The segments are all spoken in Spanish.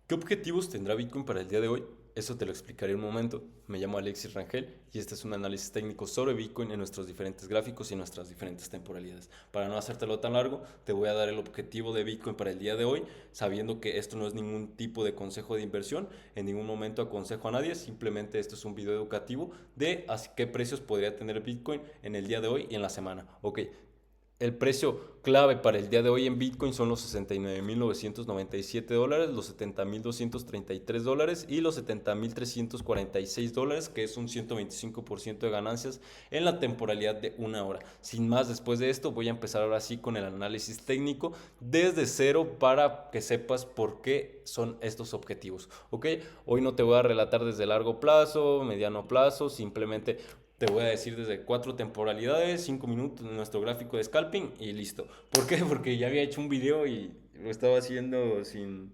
¿Qué objetivos tendrá Bitcoin para el día de hoy? Eso te lo explicaré en un momento. Me llamo Alexis Rangel y este es un análisis técnico sobre Bitcoin en nuestros diferentes gráficos y nuestras diferentes temporalidades. Para no hacértelo tan largo, te voy a dar el objetivo de Bitcoin para el día de hoy, sabiendo que esto no es ningún tipo de consejo de inversión, en ningún momento aconsejo a nadie, simplemente esto es un video educativo de a qué precios podría tener Bitcoin en el día de hoy y en la semana. Ok, el precio clave para el día de hoy en Bitcoin son los $69,997, los $70,233 y los $70,346, que es un 125% de ganancias en la temporalidad de una hora. Sin más, después de esto voy a empezar ahora sí con el análisis técnico desde cero para que sepas por qué son estos objetivos. ¿Ok? Hoy no te voy a relatar desde largo plazo, mediano plazo, simplemente te voy a decir desde 4 temporalidades, 5 minutos en nuestro gráfico de scalping y listo. ¿Por qué? Porque ya había hecho un video y lo estaba haciendo sin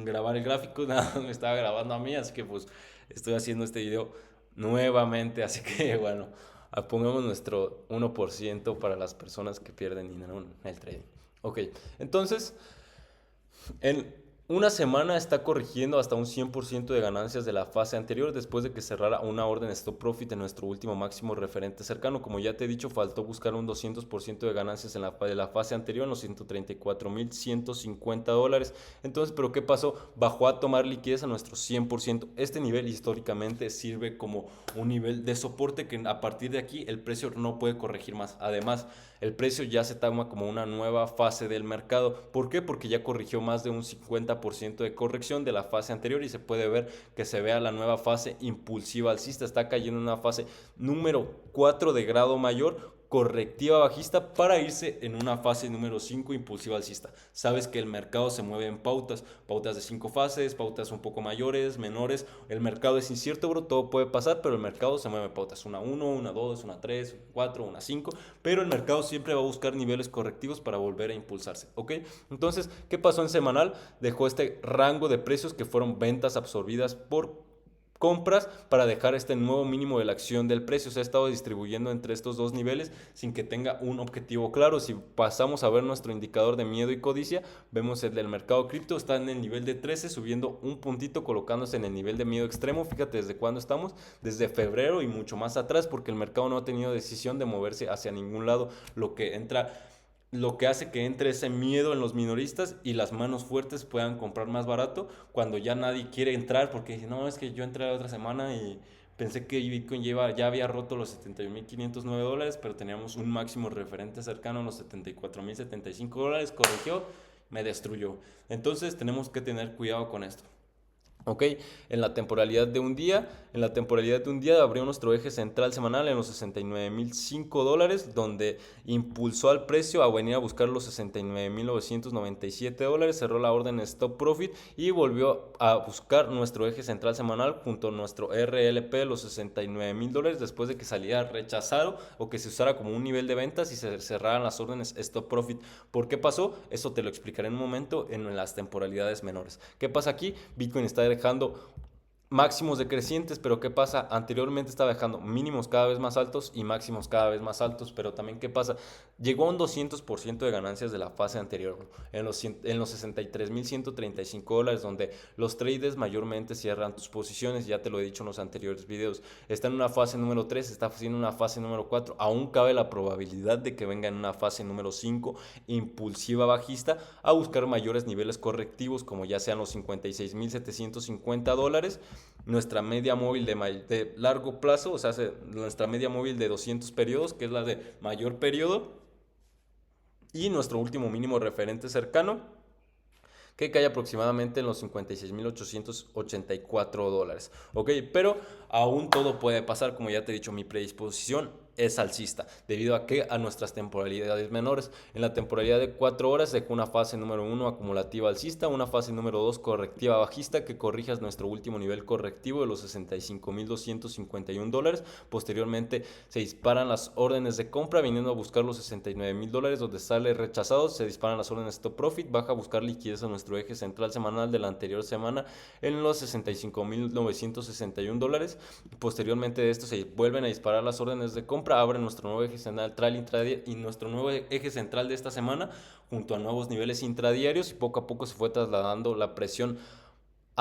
grabar el gráfico, nada, me estaba grabando a mí, así que pues estoy haciendo este video nuevamente, así que bueno, pongamos nuestro 1% para las personas que pierden dinero en el trading. Ok, entonces en una semana está corrigiendo hasta un 100% de ganancias de la fase anterior después de que cerrara una orden stop profit en nuestro último máximo referente cercano. Como ya te he dicho, faltó buscar un 200% de ganancias de la fase anterior en los $134,150. Entonces, ¿pero qué pasó? Bajó a tomar liquidez a nuestro 100%. Este nivel históricamente sirve como un nivel de soporte que a partir de aquí el precio no puede corregir más. Además, el precio ya se toma como una nueva fase del mercado. ¿Por qué? Porque ya corrigió más de un 50% de corrección de la fase anterior y se puede ver que se vea la nueva fase impulsiva alcista. Está cayendo en una fase número 4 de grado mayor, correctiva bajista, para irse en una fase número 5 impulsiva alcista. Sabes que el mercado se mueve en pautas de 5 fases, pautas un poco mayores, menores. El mercado es incierto, bro, todo puede pasar, pero el mercado se mueve en pautas una 1, una 2, una 3, una 4, una 5, pero el mercado siempre va a buscar niveles correctivos para volver a impulsarse, ¿ok? Entonces, ¿qué pasó en semanal? Dejó este rango de precios que fueron ventas absorbidas por compras para dejar este nuevo mínimo de la acción del precio. Se ha estado distribuyendo entre estos dos niveles sin que tenga un objetivo claro. Si pasamos a ver nuestro indicador de miedo y codicia, vemos el del mercado cripto, está en el nivel de 13, subiendo un puntito, colocándose en el nivel de miedo extremo. Fíjate desde cuándo estamos, desde febrero y mucho más atrás, porque el mercado no ha tenido decisión de moverse hacia ningún lado, lo que hace que entre ese miedo en los minoristas y las manos fuertes puedan comprar más barato cuando ya nadie quiere entrar porque dice, no, es que yo entré la otra semana y pensé que Bitcoin ya había roto los $71,509, pero teníamos un máximo referente cercano a los $74,075, corrigió, me destruyó. Entonces tenemos que tener cuidado con esto. Ok, en la temporalidad de un día abrió nuestro eje central semanal en los $69,005, donde impulsó al precio a venir a buscar los $69,997, cerró la orden stop profit y volvió a buscar nuestro eje central semanal junto a nuestro RLP, los $69,000, después de que saliera rechazado o que se usara como un nivel de ventas y se cerraran las órdenes stop profit. ¿Por qué pasó? Eso te lo explicaré en un momento en las temporalidades menores. ¿Qué pasa aquí? Bitcoin está dejando máximos decrecientes, pero ¿qué pasa? Anteriormente estaba dejando mínimos cada vez más altos y máximos cada vez más altos, pero también ¿qué pasa? Llegó a un 200% de ganancias de la fase anterior, en los $63,135, donde los traders mayormente cierran tus posiciones, ya te lo he dicho en los anteriores videos. Está en una fase número 3, está haciendo una fase número 4, aún cabe la probabilidad de que venga en una fase número 5, impulsiva bajista, a buscar mayores niveles correctivos, como ya sean los $56,750, nuestra media móvil de largo plazo, o sea, nuestra media móvil de 200 periodos, que es la de mayor periodo, y nuestro último mínimo referente cercano, que cae aproximadamente en los $56,884. Ok, pero aún todo puede pasar, como ya te he dicho, mi predisposición es alcista, debido a que a nuestras temporalidades menores. En la temporalidad de 4 horas dejó una fase número 1 acumulativa alcista, una fase número 2 correctiva bajista, que corrijas nuestro último nivel correctivo de los $65,251. Posteriormente se disparan las órdenes de compra viniendo a buscar los $69,000, donde sale rechazado, se disparan las órdenes stop profit, baja a buscar liquidez a nuestro eje central semanal de la anterior semana en los $65,961. Posteriormente de esto se vuelven a disparar las órdenes de compra, abre nuestro nuevo eje central intradiario y nuestro nuevo eje central de esta semana junto a nuevos niveles intradiarios, y poco a poco se fue trasladando la presión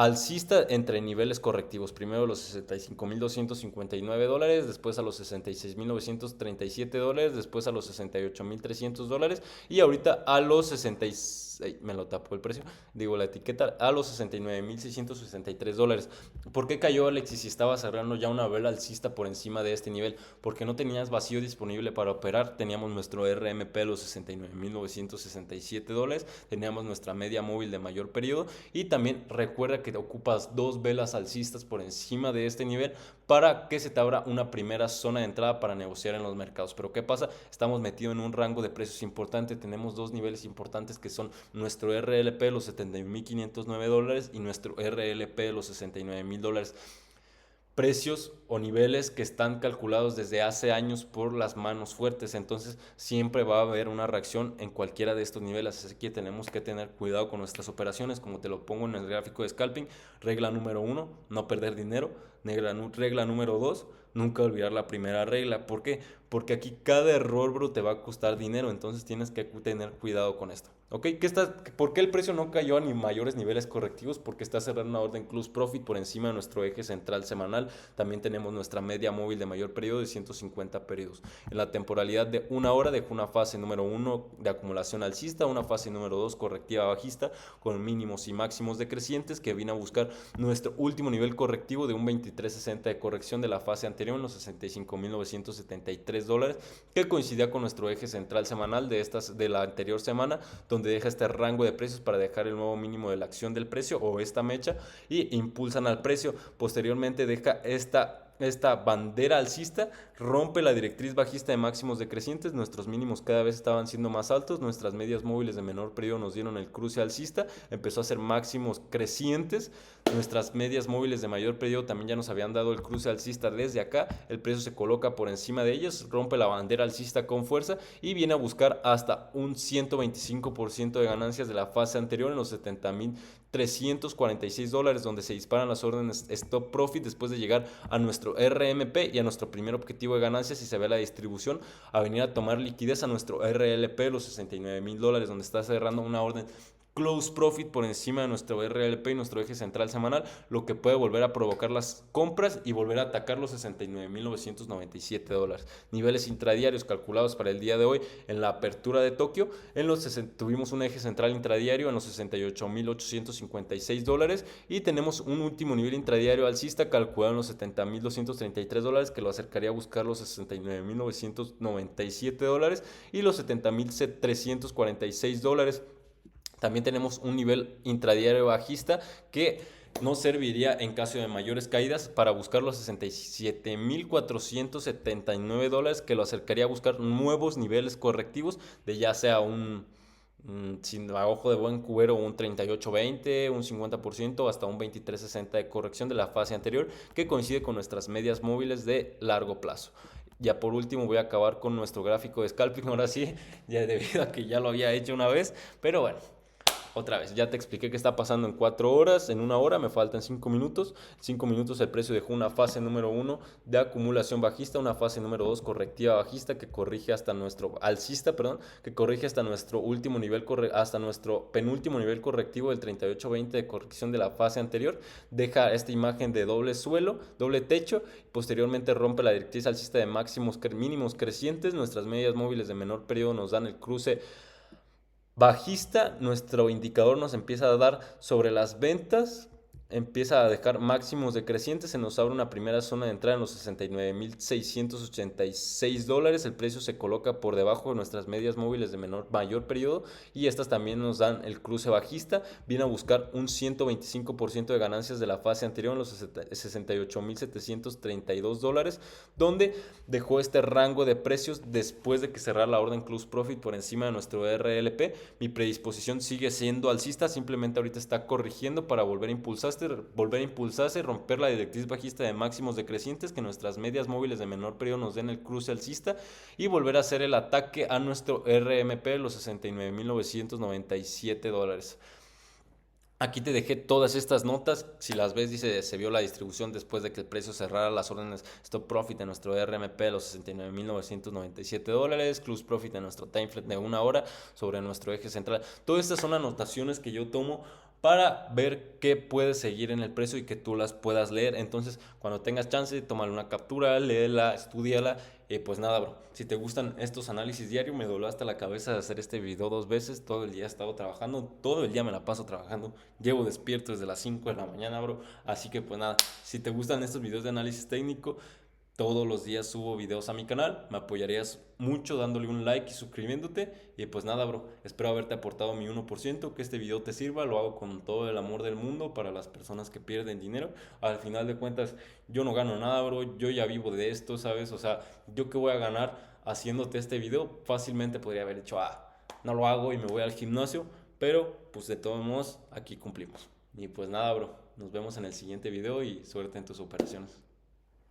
alcista entre niveles correctivos. Primero los $65,259, después a los $66,937, después a los $68,300 y ahorita a los 66, me lo tapó el precio, digo la etiqueta, a los $69,663. ¿Por qué cayó, Alexis, si estaba cerrando ya una vela alcista por encima de este nivel? Porque no tenías vacío disponible para operar. Teníamos nuestro RMP a los $69,967, teníamos nuestra media móvil de mayor periodo y también recuerda que te ocupas dos velas alcistas por encima de este nivel para que se te abra una primera zona de entrada para negociar en los mercados. Pero ¿qué pasa? Estamos metidos en un rango de precios importante. Tenemos dos niveles importantes que son nuestro RLP de los $71,509 y nuestro RLP de los $69,000. Precios o niveles que están calculados desde hace años por las manos fuertes. Entonces siempre va a haber una reacción en cualquiera de estos niveles, así que tenemos que tener cuidado con nuestras operaciones, como te lo pongo en el gráfico de scalping. Regla número 1, no perder dinero. Regla número 2, nunca olvidar la primera regla. ¿Por qué? Porque aquí cada error, bro, te va a costar dinero, entonces tienes que tener cuidado con esto. ¿Ok? ¿Por qué el precio no cayó a ni mayores niveles correctivos? Porque está cerrando una orden close profit por encima de nuestro eje central semanal. También tenemos nuestra media móvil de mayor periodo de 150 periodos. En la temporalidad de una hora dejó una fase número 1 de acumulación alcista, una fase número 2 correctiva bajista con mínimos y máximos decrecientes que viene a buscar nuestro último nivel correctivo de un 23.60 de corrección de la fase anterior en los $65,973, que coincidía con nuestro eje central semanal de la anterior semana, donde deja este rango de precios para dejar el nuevo mínimo de la acción del precio o esta mecha y impulsan al precio. Posteriormente deja esta bandera alcista, rompe la directriz bajista de máximos decrecientes, nuestros mínimos cada vez estaban siendo más altos, nuestras medias móviles de menor periodo nos dieron el cruce alcista, empezó a hacer máximos crecientes, nuestras medias móviles de mayor periodo también ya nos habían dado el cruce alcista desde acá, el precio se coloca por encima de ellas, rompe la bandera alcista con fuerza y viene a buscar hasta un 125% de ganancias de la fase anterior en los $70,346, donde se disparan las órdenes stop profit después de llegar a nuestro RMP y a nuestro primer objetivo de ganancias. Y se ve la distribución a venir a tomar liquidez a nuestro RLP, los $69,000, donde está cerrando una orden close profit por encima de nuestro RLP y nuestro eje central semanal, lo que puede volver a provocar las compras y volver a atacar los $69,997. Niveles intradiarios calculados para el día de hoy en la apertura de Tokio, tuvimos un eje central intradiario en los $68,856 y tenemos un último nivel intradiario alcista calculado en los $70,233, que lo acercaría a buscar los $69,997 y los $70,346. También tenemos un nivel intradiario bajista que nos serviría en caso de mayores caídas para buscar los $67,479, que lo acercaría a buscar nuevos niveles correctivos de ya sea sin a ojo de buen cubero un 38.20, un 50%, hasta un 23.60 de corrección de la fase anterior, que coincide con nuestras medias móviles de largo plazo. Ya por último voy a acabar con nuestro gráfico de scalping, ahora sí, ya debido a que ya lo había hecho una vez, pero bueno. Otra vez, ya te expliqué qué está pasando en 4 horas, en 1 hora me faltan 5 minutos. 5 minutos el precio dejó una fase número 1 de acumulación bajista, una fase número 2 correctiva bajista que corrige hasta nuestro alcista, que corrige hasta nuestro último nivel, hasta nuestro penúltimo nivel correctivo del 38.20 de corrección de la fase anterior. Deja esta imagen de doble suelo, doble techo, posteriormente rompe la directriz alcista de máximos mínimos crecientes. Nuestras medias móviles de menor periodo nos dan el cruce bajista, nuestro indicador nos empieza a dar sobre las ventas, empieza a dejar máximos decrecientes, se nos abre una primera zona de entrada en los $69,686, el precio se coloca por debajo de nuestras medias móviles de mayor periodo y estas también nos dan el cruce bajista, viene a buscar un 125% de ganancias de la fase anterior en los $68,732, donde dejó este rango de precios después de que cerrara la orden close profit por encima de nuestro RLP. Mi predisposición sigue siendo alcista, simplemente ahorita está corrigiendo para volver a impulsarse, romper la directriz bajista de máximos decrecientes, que nuestras medias móviles de menor periodo nos den el cruce alcista y volver a hacer el ataque a nuestro RMP, los $69,997. Aquí te dejé todas estas notas. Si las ves, dice, se vio la distribución después de que el precio cerrara las órdenes stop profit de nuestro RMP de los $69,997, close profit de nuestro time frame de 1 hora sobre nuestro eje central. Todas estas son anotaciones que yo tomo para ver qué puedes seguir en el precio y que tú las puedas leer. Entonces, cuando tengas chance, tómale una captura, léela, estudiala. Pues nada, bro. Si te gustan estos análisis diarios, me dobló hasta la cabeza de hacer este video 2 veces. Todo el día he estado trabajando, todo el día me la paso trabajando. Llevo despierto desde las 5 de la mañana, bro. Así que pues nada, si te gustan estos videos de análisis técnico, todos los días subo videos a mi canal. Me apoyarías mucho dándole un like y suscribiéndote. Y pues nada, bro. Espero haberte aportado mi 1%. Que este video te sirva. Lo hago con todo el amor del mundo para las personas que pierden dinero. Al final de cuentas, yo no gano nada, bro. Yo ya vivo de esto, ¿sabes? O sea, ¿yo qué voy a ganar haciéndote este video? Fácilmente podría haber dicho, no lo hago y me voy al gimnasio. Pero, pues de todos modos, aquí cumplimos. Y pues nada, bro. Nos vemos en el siguiente video y suerte en tus operaciones.